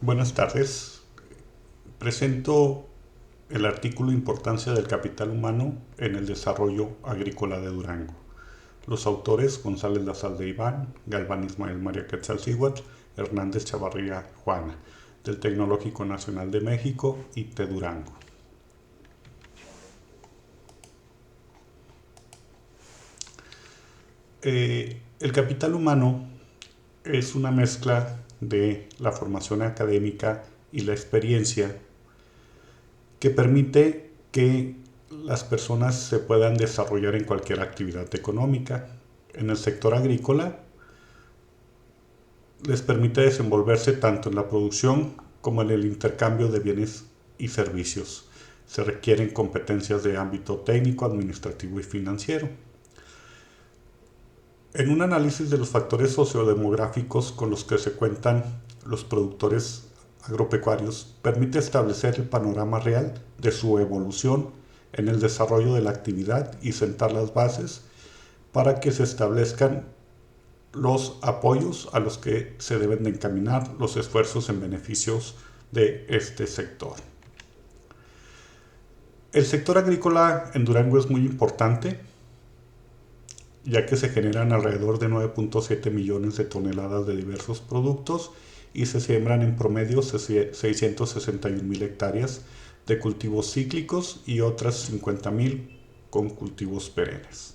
Buenas tardes. Presento el artículo Importancia del capital humano en el desarrollo agrícola de Durango. Los autores: González Lazalde Iván, Galván Ismael María Quetzalcíhuatl, Hernández Chavarría Juana, del Tecnológico Nacional de México, ITE Durango. El capital humano es una mezcla de la formación académica y la experiencia que permite que las personas se puedan desarrollar en cualquier actividad económica. En el sector agrícola les permite desenvolverse tanto en la producción como en el intercambio de bienes y servicios. Se requieren competencias de ámbito técnico, administrativo y financiero. En un análisis de los factores sociodemográficos con los que se cuentan los productores agropecuarios, permite establecer el panorama real de su evolución en el desarrollo de la actividad y sentar las bases para que se establezcan los apoyos a los que se deben de encaminar los esfuerzos en beneficios de este sector. El sector agrícola en Durango es muy importante, ya que se generan alrededor de 9.7 millones de toneladas de diversos productos y se siembran en promedio 661,000 hectáreas de cultivos cíclicos y otras 50,000 con cultivos perennes.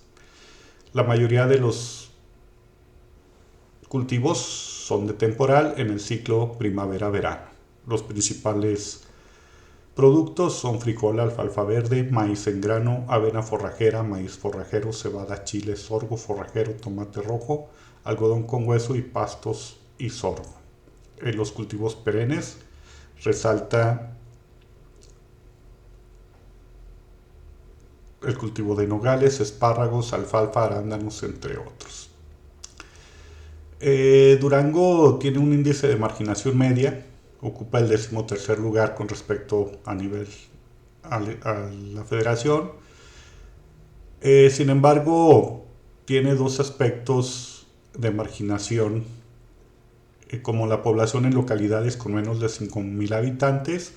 La mayoría de los cultivos son de temporal en el ciclo primavera-verano. Los principales productos son frijol, alfalfa verde, maíz en grano, avena forrajera, maíz forrajero, cebada, chile, sorgo forrajero, tomate rojo, algodón con hueso y pastos y sorgo. En los cultivos perennes resalta el cultivo de nogales, espárragos, alfalfa, arándanos, entre otros. Durango tiene un índice de marginación media, ocupa el 13º lugar con respecto a nivel a la federación. Sin embargo, tiene dos aspectos de marginación, como la población en localidades con menos de 5,000 habitantes,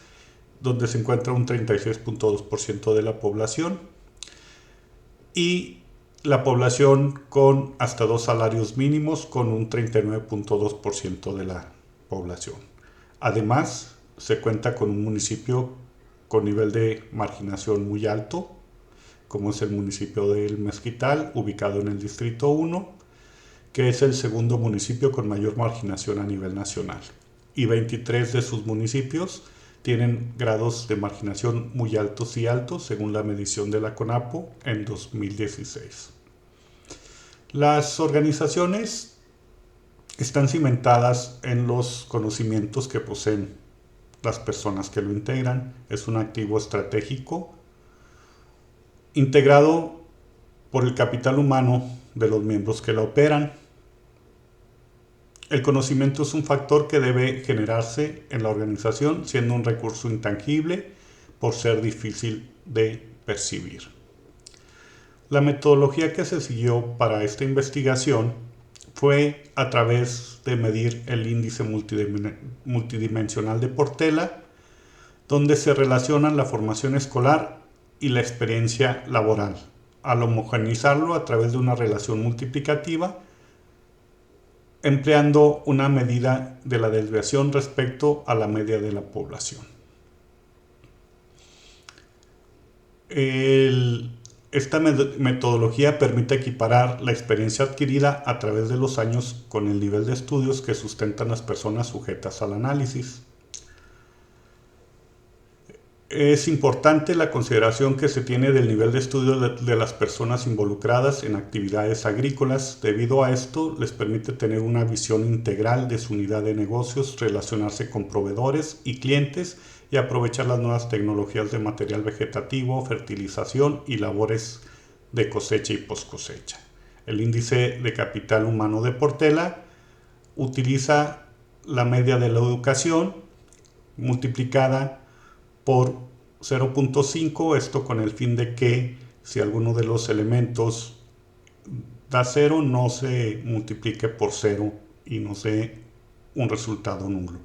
donde se encuentra un 36.2% de la población, y la población con hasta 2 salarios mínimos, con un 39.2% de la población. Además, se cuenta con un municipio con nivel de marginación muy alto, como es el municipio del Mezquital, ubicado en el Distrito 1, que es el segundo municipio con mayor marginación a nivel nacional. Y 23 de sus municipios tienen grados de marginación muy altos y altos, según la medición de la CONAPO en 2016. Las organizaciones están cimentadas en los conocimientos que poseen las personas que lo integran. Es un activo estratégico integrado por el capital humano de los miembros que la operan. El conocimiento es un factor que debe generarse en la organización, siendo un recurso intangible por ser difícil de percibir. La metodología que se siguió para esta investigación fue a través de medir el índice multidimensional de Portela, donde se relacionan la formación escolar y la experiencia laboral, al homogeneizarlo a través de una relación multiplicativa, empleando una medida de la desviación respecto a la media de la población. Esta metodología permite equiparar la experiencia adquirida a través de los años con el nivel de estudios que sustentan las personas sujetas al análisis. Es importante la consideración que se tiene del nivel de estudio de las personas involucradas en actividades agrícolas. Debido a esto, les permite tener una visión integral de su unidad de negocios, relacionarse con proveedores y clientes y aprovechar las nuevas tecnologías de material vegetativo, fertilización y labores de cosecha y post-cosecha. El índice de capital humano de Portela utiliza la media de la educación multiplicada por 0.5, esto con el fin de que si alguno de los elementos da 0, no se multiplique por 0 y no se un resultado nulo.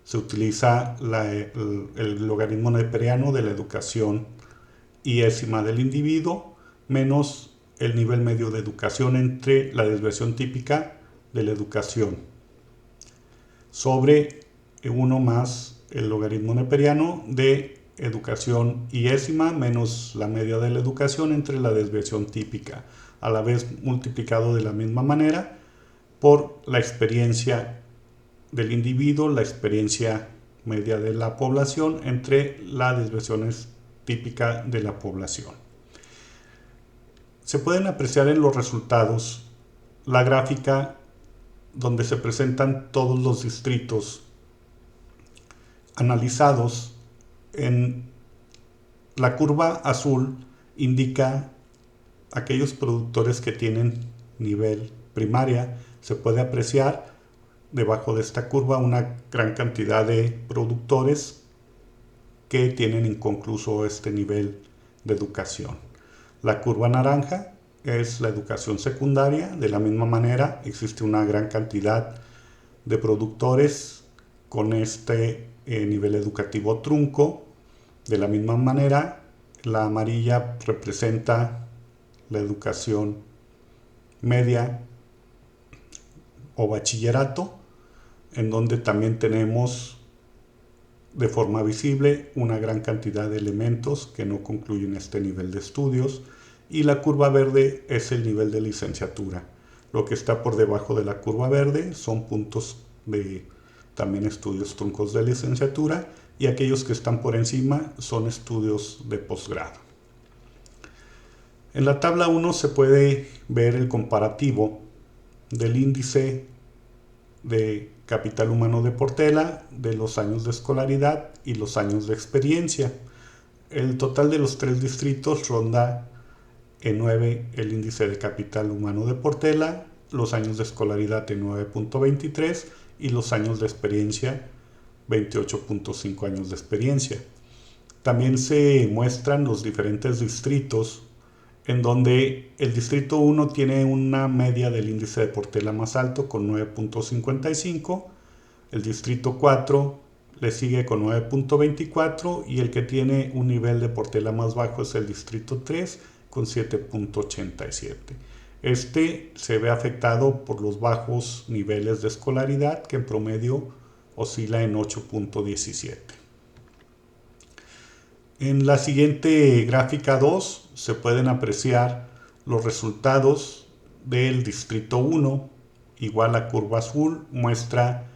se utiliza el logaritmo neperiano de la educación iésima del individuo menos el nivel medio de educación entre la desviación típica de la educación sobre 1 más el logaritmo neperiano de educación iésima menos la media de la educación entre la desviación típica, a la vez multiplicado de la misma manera por la experiencia del individuo, la experiencia media de la población entre las desviaciones típicas de la población. Se pueden apreciar en los resultados la gráfica donde se presentan todos los distritos analizados. En la curva azul indica aquellos productores que tienen nivel primaria. Se puede apreciar debajo de esta curva una gran cantidad de productores que tienen inconcluso este nivel de educación. La curva naranja es la educación secundaria. De la misma manera, existe una gran cantidad de productores con este nivel educativo trunco. De la misma manera, la amarilla representa la educación media o bachillerato, en donde también tenemos de forma visible una gran cantidad de elementos que no concluyen este nivel de estudios, y la curva verde es el nivel de licenciatura. Lo que está por debajo de la curva verde son puntos de también estudios truncos de licenciatura, y aquellos que están por encima son estudios de posgrado. En la tabla 1 se puede ver el comparativo del índice de capital humano de Portela, de los años de escolaridad y los años de experiencia. El total de los 3 distritos ronda en 9 el índice de capital humano de Portela, los años de escolaridad en 9.23 y los años de experiencia 28.5 años de experiencia. También se muestran los diferentes distritos, en donde el distrito 1 tiene una media del índice de Portela más alto con 9.55, el distrito 4 le sigue con 9.24 y el que tiene un nivel de Portela más bajo es el distrito 3 con 7.87. Este se ve afectado por los bajos niveles de escolaridad, que en promedio oscila en 8.17. En la siguiente gráfica 2 se pueden apreciar los resultados del distrito 1. Igual la curva azul muestra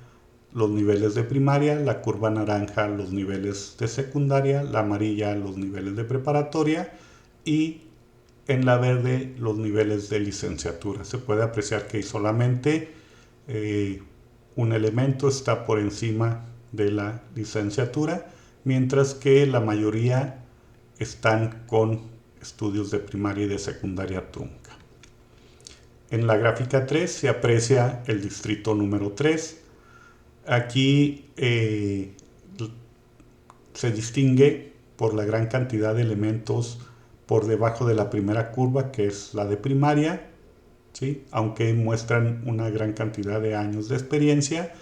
los niveles de primaria, la curva naranja los niveles de secundaria, la amarilla los niveles de preparatoria y en la verde los niveles de licenciatura. Se puede apreciar que solamente un elemento está por encima de la licenciatura, mientras que la mayoría están con estudios de primaria y de secundaria trunca. En la gráfica 3 se aprecia el distrito número 3. Aquí se distingue por la gran cantidad de elementos por debajo de la primera curva, que es la de primaria, ¿sí? Aunque muestran una gran cantidad de años de experiencia,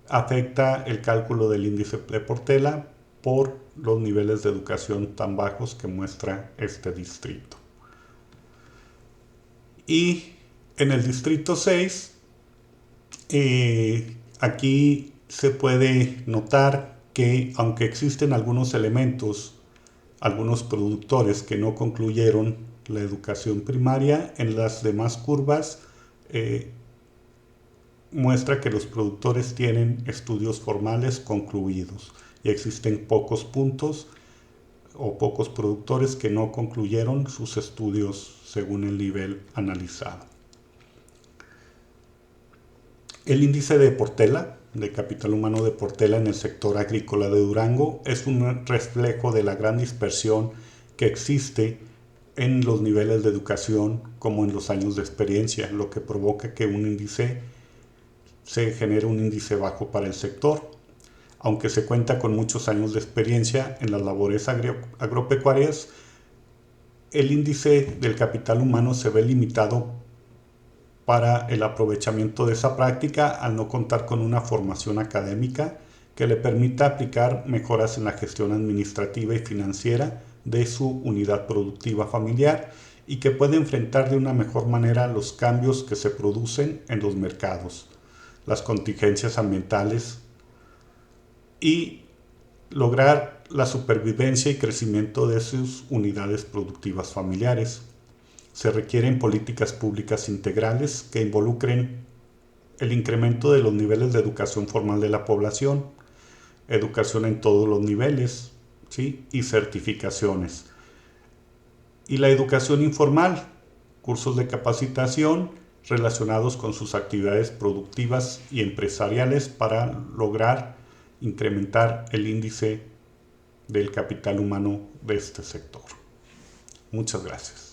afecta el cálculo del índice de Portela por los niveles de educación tan bajos que muestra este distrito. Y en el distrito 6, aquí se puede notar que aunque existen algunos elementos, algunos productores que no concluyeron la educación primaria, en las demás curvas muestra que los productores tienen estudios formales concluidos y existen pocos puntos o pocos productores que no concluyeron sus estudios según el nivel analizado. El índice de Portela, de capital humano de Portela en el sector agrícola de Durango, es un reflejo de la gran dispersión que existe en los niveles de educación como en los años de experiencia, lo que provoca que se genere un índice bajo para el sector. Aunque se cuenta con muchos años de experiencia en las labores agropecuarias, el índice del capital humano se ve limitado para el aprovechamiento de esa práctica al no contar con una formación académica que le permita aplicar mejoras en la gestión administrativa y financiera de su unidad productiva familiar y que pueda enfrentar de una mejor manera los cambios que se producen en los mercados, las contingencias ambientales y lograr la supervivencia y crecimiento de sus unidades productivas familiares. Se requieren políticas públicas integrales que involucren el incremento de los niveles de educación formal de la población, educación en todos los niveles, ¿sí? Y certificaciones. Y la educación informal, cursos de capacitación relacionados con sus actividades productivas y empresariales para lograr incrementar el índice del capital humano de este sector. Muchas gracias.